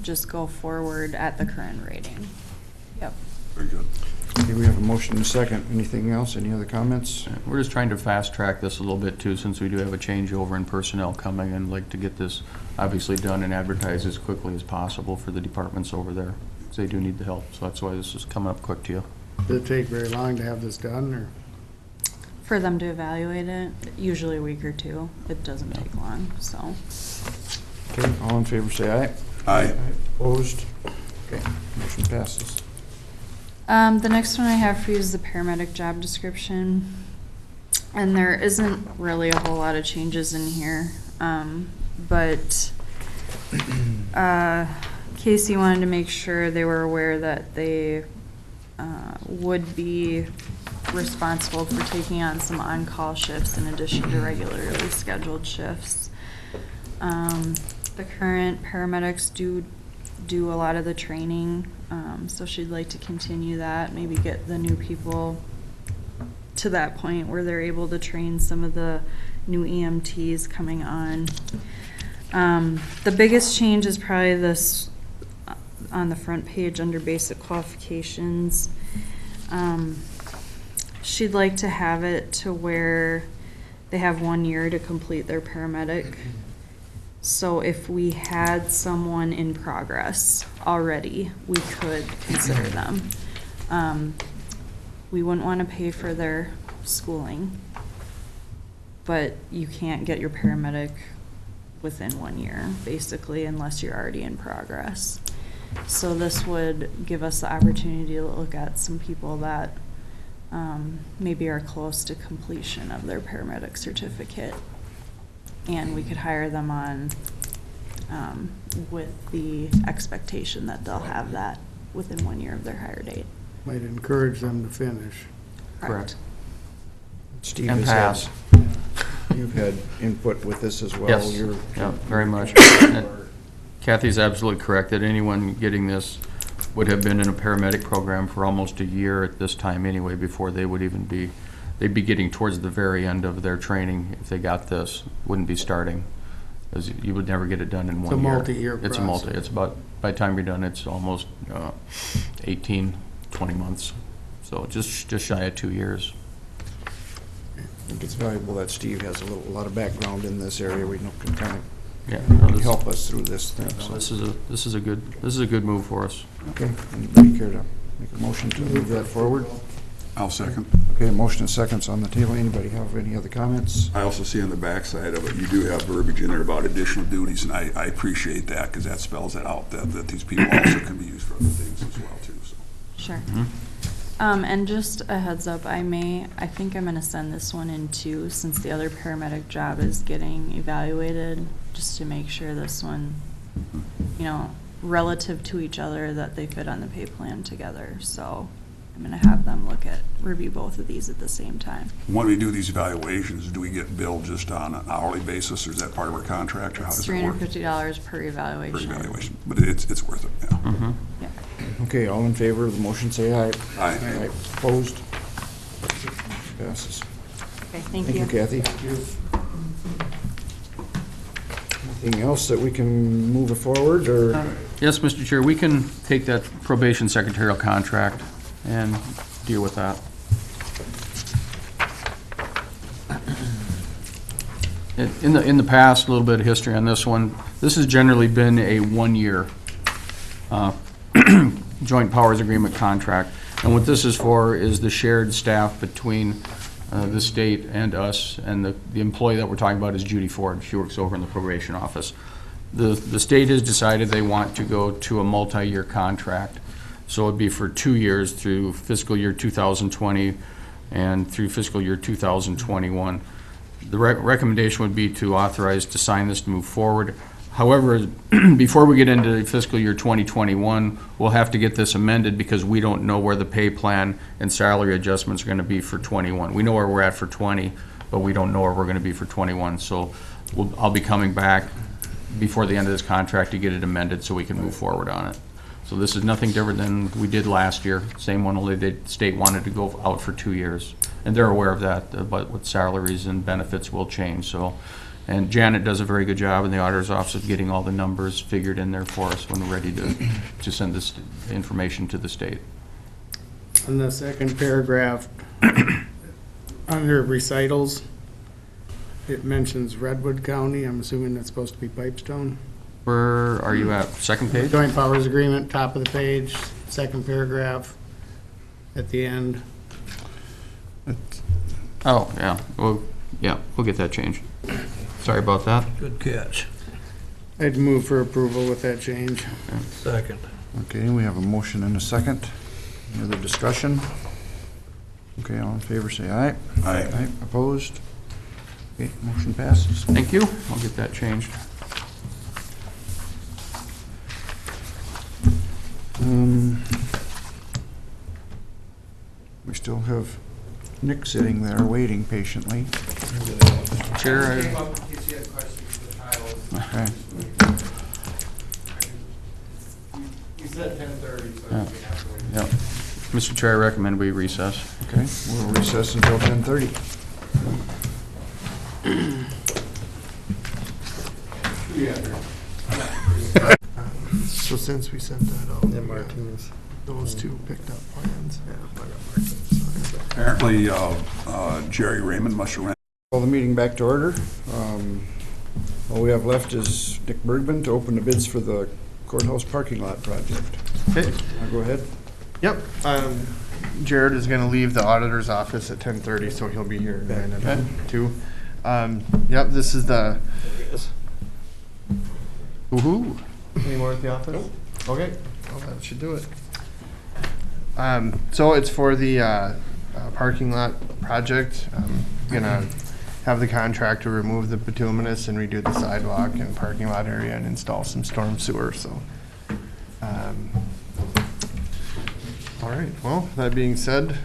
just go forward at the current rating. Yep. Very good. Okay, we have a motion and a second. Anything else? Any other comments? We're just trying to fast track this a little bit too, since we do have a changeover in personnel coming, and like to get this obviously done and advertised as quickly as possible for the departments over there, because they do need the help. So that's why this is coming up quick to you. Did it take very long to have this done, or? For them to evaluate it, usually a week or two. It doesn't take long, so. Okay, all in favor say aye. Aye. Opposed? Okay, motion passes. The next one I have for you is the paramedic job description. And there isn't really a whole lot of changes in here. But Casey wanted to make sure they were aware that they would be responsible for taking on some on-call shifts in addition to regularly scheduled shifts. The current paramedics do a lot of the training, so she'd like to continue that, maybe get the new people to that point where they're able to train some of the new EMTs coming on. The biggest change is probably this on the front page under basic qualifications. She'd like to have it to where they have 1 year to complete their paramedic. So if we had someone in progress already, we could consider them. We wouldn't want to pay for their schooling, but you can't get your paramedic within 1 year, basically, unless you're already in progress. So this would give us the opportunity to look at some people that maybe are close to completion of their paramedic certificate. And we could hire them on with the expectation that they'll have that within 1 year of their hire date. Might encourage them to finish. Correct. Steve And has pass. You've had input with this as well. Yes, You're- yeah, very much. Kathy's absolutely correct, that anyone getting this would have been in a paramedic program for almost a year at this time anyway, before they would even be, they'd be getting towards the very end of their training if they got this, wouldn't be starting. Because you would never get it done in 1 year. It's a multi-year It's a process. it's about, by the time you're done, it's almost 18, 20 months. So just shy of 2 years. I think it's valuable that Steve has a lot of background in this area. We can kind Yeah. of help us through this thing. So this is a good move for us. Okay, anybody care to make a motion to move that forward? I'll second. Okay, motion and seconds on the table. Anybody have any other comments? I also see on the backside of it, you do have verbiage in there about additional duties, and I appreciate that, because that spells it out, that these people also can be used for other things as well, too, so. Sure. And just a heads up, I think I'm gonna send this one in too, since the other paramedic job is getting evaluated, just to make sure this one, you know, relative to each other, that they fit on the pay plan together. So I'm gonna have them review both of these at the same time. When we do these evaluations, do we get billed just on an hourly basis, or is that part of our contract, or how It's does it work? $350 per Per evaluation. evaluation, but it's worth it, yeah. Yeah. Okay, all in favor of the motion, say aye. Aye. Opposed? Passes. Okay, thank Thank you. you, Kathy. Anything else that we can move it forward, or? Yes, Mr. Chair, we can take that probation secretarial contract and deal with that. In the past, a little bit of history on this one, this has generally been a 1-year joint powers agreement contract. And what this is for is the shared staff between the state and us, and the employee that we're talking about is Judy Ford. She works over in the probation office. The state has decided they want to go to a multi-year contract. So it'd be for 2 years through fiscal year 2020 and through fiscal year 2021. The recommendation would be to authorize to sign this to move forward. However, before we get into fiscal year 2021, we'll have to get this amended because we don't know where the pay plan and salary adjustments are going to be for 21. We know where we're at for 20, but we don't know where we're going to be for 21. So I'll be coming back before the end of this contract to get it amended so we can move forward on it. So this is nothing different than we did last year. Same one, only the state wanted to go out for 2 years. And they're aware of that, but with salaries and benefits will change. So, and Janet does a very good job in the auditor's office of getting all the numbers figured in there for us when we're ready to send this information to the state. In the second paragraph, under recitals, it mentions Redwood County. I'm assuming that's supposed to be Pipestone. Where are you at? Second page? Joint powers agreement, top of the page, second paragraph, at the end. Oh, yeah. Well, we'll get that changed. Sorry about that. Good catch. I'd move for approval with that change. Second. Okay, we have a motion and a second. Any other discussion? Okay, all in favor, say aye. Aye. Opposed? Okay, motion passes. Thank you. I'll get that changed. We still have Nick sitting there waiting patiently. Chair, Okay. You said 10:30, Yeah. Yep. Mr. Chair, I recommend we recess. Okay, we'll recess until 10:30. So since we sent that out, Yeah, Martinez. those two picked up plans. Apparently, Jerry Raymond must have ran. Call the meeting back to order. All we have left is Dick Bergman to open the bids for the courthouse parking lot project. Okay. Go ahead. Yep. Jared is going to leave the auditor's office at 10:30, so he'll be here in a minute too. Yep. This is the Woo-hoo. Any more at the office? Okay, well, that should do it. So it's for the parking lot project. Gonna have the contractor remove the bituminous and redo the sidewalk and parking lot area and install some storm sewer, so. All right, well, that being said,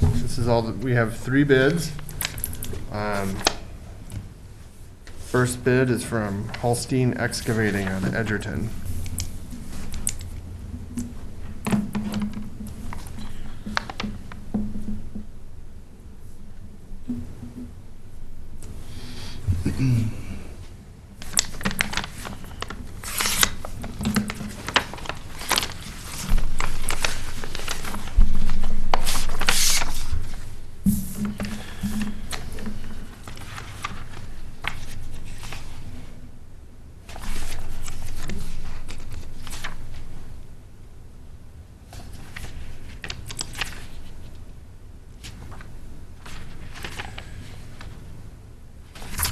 this is all that, we have 3 bids. First bid is from Holstein Excavating out of Edgerton.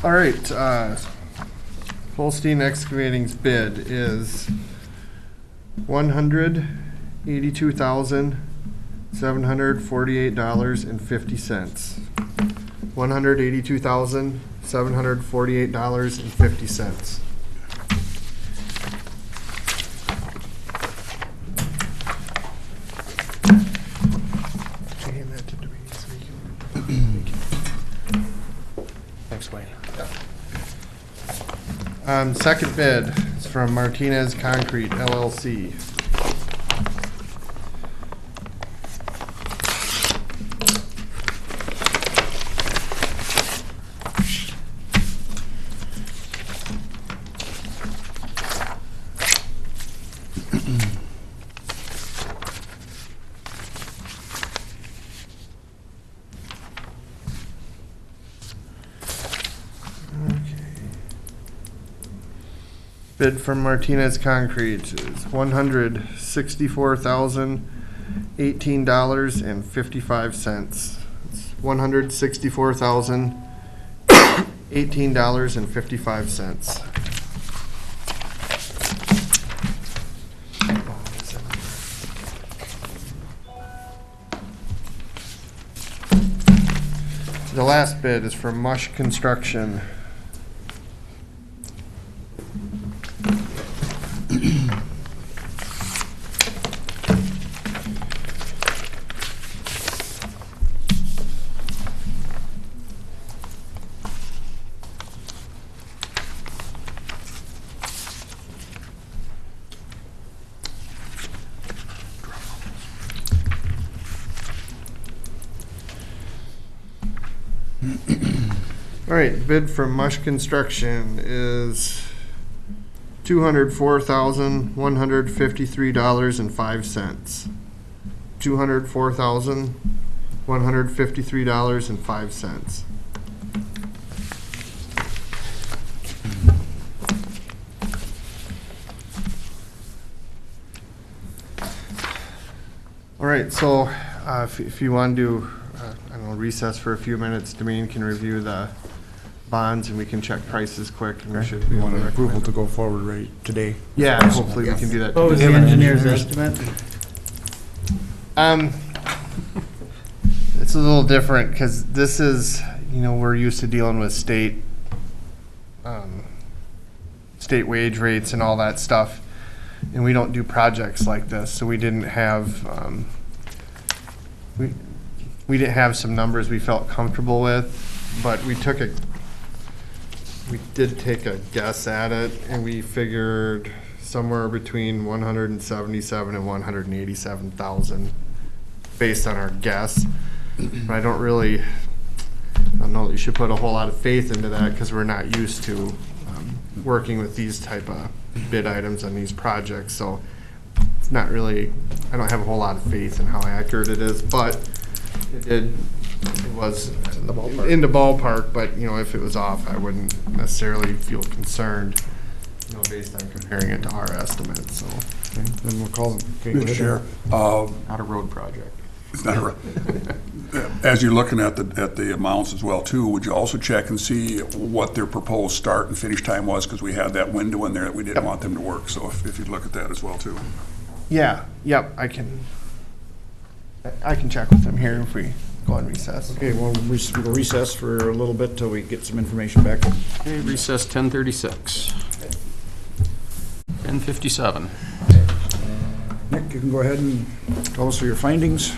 All right, Holstein Excavating's bid is $182,748.50. $182,748.50. Thanks, Wayne. Second bid is from Martinez Concrete LLC. Bid from Martinez Concrete is $164,018.55. It's $164,018.55. The last bid is from Mush Construction. All right, bid from Mush Construction is $204,153.05. $204,153.05. All right, so if you want to do, I don't know, recess for a few minutes, Demeen can review the bonds and we can check prices quick and we should be We able want to approval recommend to it. go forward right today. Yeah, hopefully we can do that. What was the today. engineer's estimate? It's a little different because this is, we're used to dealing with state wage rates and all that stuff. And we don't do projects like this, so we didn't have, we didn't have some numbers we felt comfortable with, but we did take a guess at it, and we figured somewhere between 177 and 187,000 based on our guess. But I don't know that you should put a whole lot of faith into that because we're not used to working with these type of bid items on these projects. So it's not really, I don't have a whole lot of faith in how accurate it is, but it was in the ballpark, but if it was off, I wouldn't necessarily feel concerned, based on comparing it to our estimates, so. Okay, then we'll call them. Okay, go Mr. ahead. Chair, Not a road project. It's not a, as you're looking at the amounts as well too, would you also check and see what their proposed start and finish time was? Because we had that window in there that we didn't want them to work. So if you'd look at that as well too. Yeah, yep, I can check with them here if we go on recess. Okay, well, we'll recess for a little bit till we get some information back. Okay, recess 10:36. 10:57. Nick, you can go ahead and tell us your findings.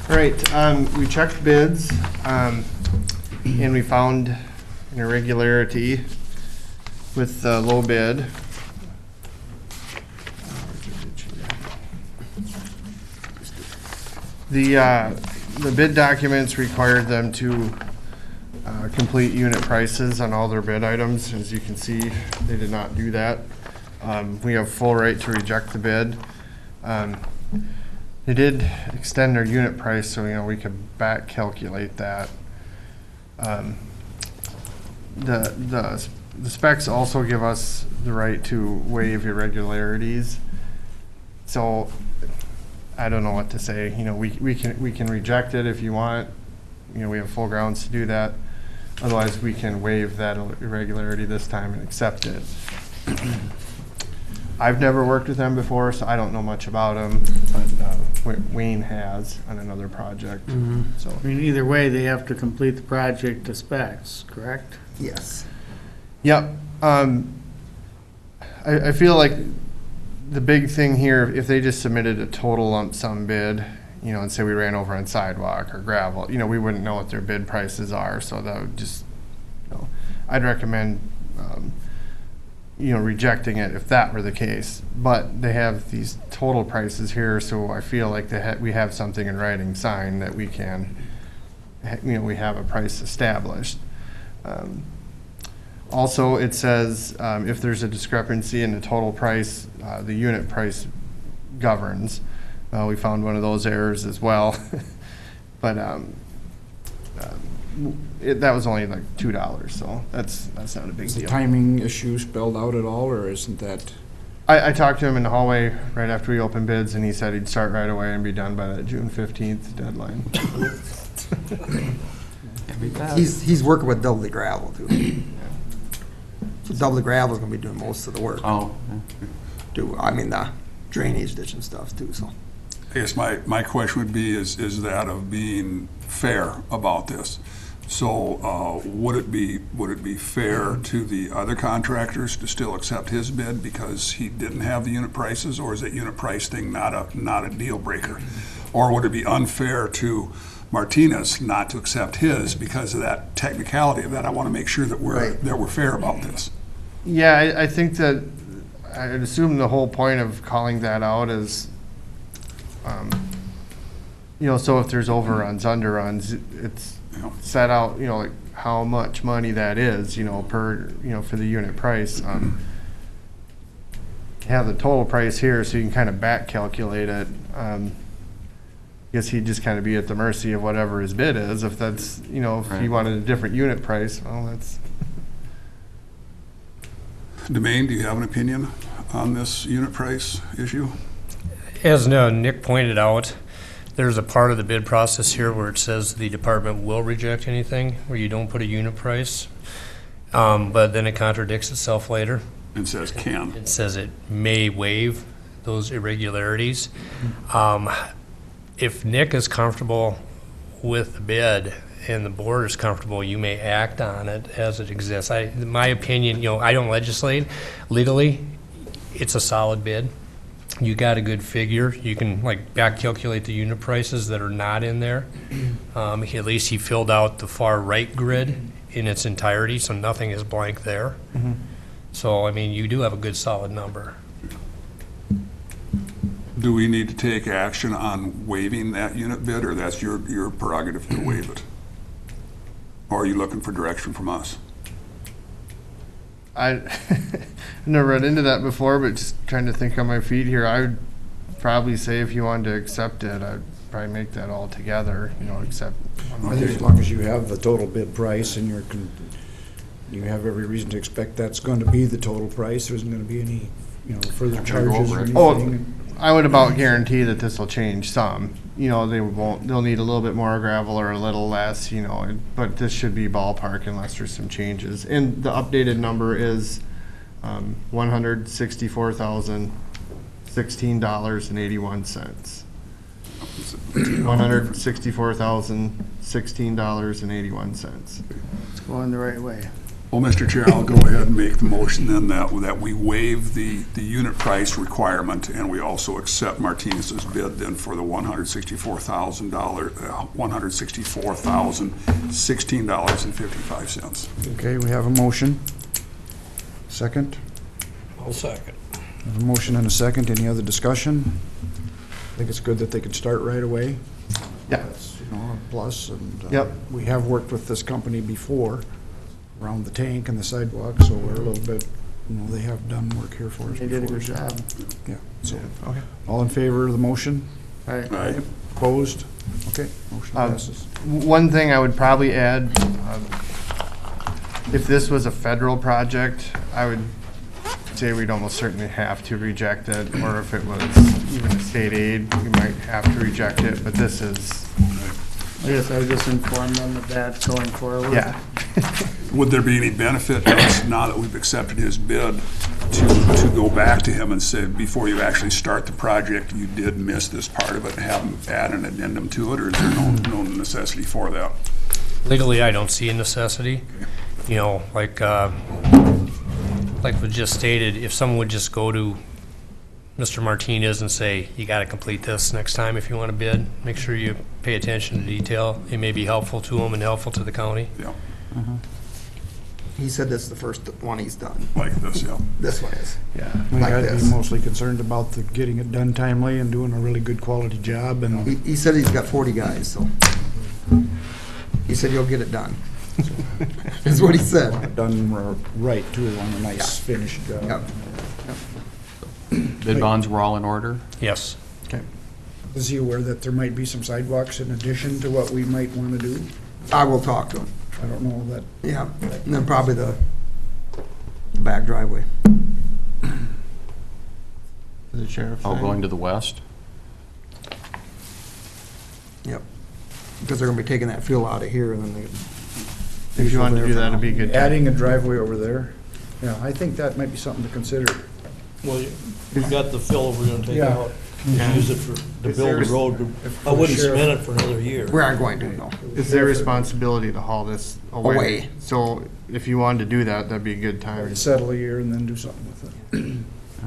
All right, we checked bids, and we found an irregularity with the low bid. The bid documents required them to complete unit prices on all their bid items. As you can see, they did not do that. We have full right to reject the bid. They did extend their unit price, so we could back calculate that. The specs also give us the right to waive irregularities. So I don't know what to say. We can reject it if you want. We have full grounds to do that. Otherwise, we can waive that irregularity this time and accept it. I've never worked with them before, so I don't know much about them, but Wayne has on another project. So I mean, either way, they have to complete the project to specs, correct? yes. Yep. I feel like the big thing here, if they just submitted a total lump sum bid, and say we ran over on sidewalk or gravel, we wouldn't know what their bid prices are, so that would just, I'd recommend, rejecting it if that were the case. But they have these total prices here, so I feel like we have something in writing signed that we can, we have a price established. Also, it says if there's a discrepancy in the total price, the unit price governs. We found one of those errors as well. But that was only like $2, so that's not a big Is the deal. timing issue spelled out at all, or isn't that? I talked to him in the hallway right after we opened bids, and he said he'd start right away and be done by that June 15th deadline. He's working with double the gravel too. So double the gravel's gonna be doing most of the work. Oh. The drainage ditch and stuff too, so. I guess my question would be is that of being fair about this. So would it be fair to the other contractors to still accept his bid because he didn't have the unit prices, or is that unit price thing not a deal breaker? Or would it be unfair to Martinez not to accept his because of that technicality of that? I want to make sure that we're fair about this. Yeah, I think that I'd assume the whole point of calling that out is, so if there's overruns, underruns, it's set out, like how much money that is, per, for the unit price. Have the total price here so you can kind of back calculate it. I guess he'd just kind of be at the mercy of whatever his bid is. If that's, if he wanted a different unit price, well, that's. Demaine, do you have an opinion on this unit price issue? As Nick pointed out, there's a part of the bid process here where it says the department will reject anything where you don't put a unit price, but then it contradicts itself later. It says can. It says it may waive those irregularities. If Nick is comfortable with the bid and the board is comfortable, you may act on it as it exists. In my opinion, I don't legislate. Legally, it's a solid bid. You got a good figure. You can back calculate the unit prices that are not in there. At least he filled out the far right grid in its entirety, so nothing is blank there. Mm-hmm. So, you do have a good solid number. Do we need to take action on waiving that unit bid, or that's your prerogative to waive it? Or are you looking for direction from us? I've never run into that before, but just trying to think on my feet here, I would probably say if you wanted to accept it, I'd probably make that all together, accept. I think as long as you have the total bid price and you have every reason to expect that's going to be the total price, there isn't going to be any, further charges or anything. I would about guarantee that this will change some. You know, they'll need a little bit more gravel or a little less, you know, but this should be ballpark unless there's some changes. And the updated number is $164,016.81. $164,016.81. It's going the right way. Well, Mr. Chair, I'll go ahead and make the motion then that we waive the unit price requirement, and we also accept Martinez's bid then for the $164,016.55. Okay, we have a motion. Second? I'll second. We have a motion and a second. Any other discussion? I think it's good that they could start right away. Yeah. That's, you know, a plus, and Yep. we have worked with this company before around the tank and the sidewalk, so we're a little bit, you know, they have done work here for us They did a before, good so- job. Yeah, so, Okay. all in favor of the motion? Aye. Opposed? Okay, motion passes. One thing I would probably add, if this was a federal project, I would say we'd almost certainly have to reject it, or if it was even a state aid, we might have to reject it, but this is, I guess I would just inform them of that going forward. yeah. Would there be any benefit to us, now that we've accepted his bid, to go back to him and say, before you actually start the project, you did miss this part of it, and have him add an addendum to it, or is there no necessity for that? Legally, I don't see a necessity. You know, like was just stated, if someone would just go to Mr. Martinez and say, you got to complete this next time if you want to bid, make sure you pay attention to detail. It may be helpful to them and helpful to the county. Yeah, He said this is the first one he's done. like this, yeah. This one is. Yeah. We like had to this. be mostly concerned about getting it done timely and doing a really good quality job, and He said he's got 40 guys, so. He said he'll get it done. Is what he said. done right too, on a nice finished job. Yep. Bid bonds were all in order? Yes. Is he aware that there might be some sidewalks in addition to what we might want to do? I will talk to him. I don't know that. Yeah, and then probably the back driveway. The sheriff. Oh, going to the west? Yep. Because they're gonna be taking that fuel out of here and then they. If you wanted to do that, it'd be good. Adding a driveway over there, yeah, I think that might be something to consider. Well, we've got the fill we're gonna take Yeah. out, use it to build the road. If I wouldn't the sheriff- cement it for another year. We aren't going to, no. It's their responsibility to haul this away. Away. So if you wanted to do that, that'd be a good time. Settle a year and then do something with it.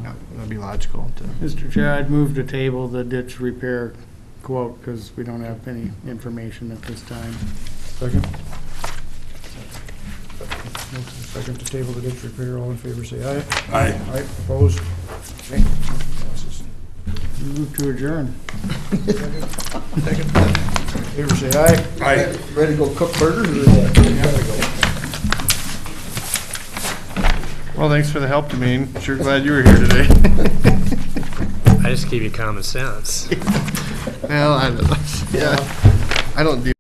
Yeah, that'd be logical to. Mr. Chair, I'd move to table the ditch repair quote, because we don't have any information at this time. Second? Second to table the ditch repair, all in favor, say aye. Aye. Aye, opposed? Okay. Passes. Move to adjourn. Favor, say aye. Aye. Ready to go cook burgers or? Well, thanks for the help, Jermaine. Sure glad you were here today. I just gave you common sense. Well, I don't, yeah, I don't do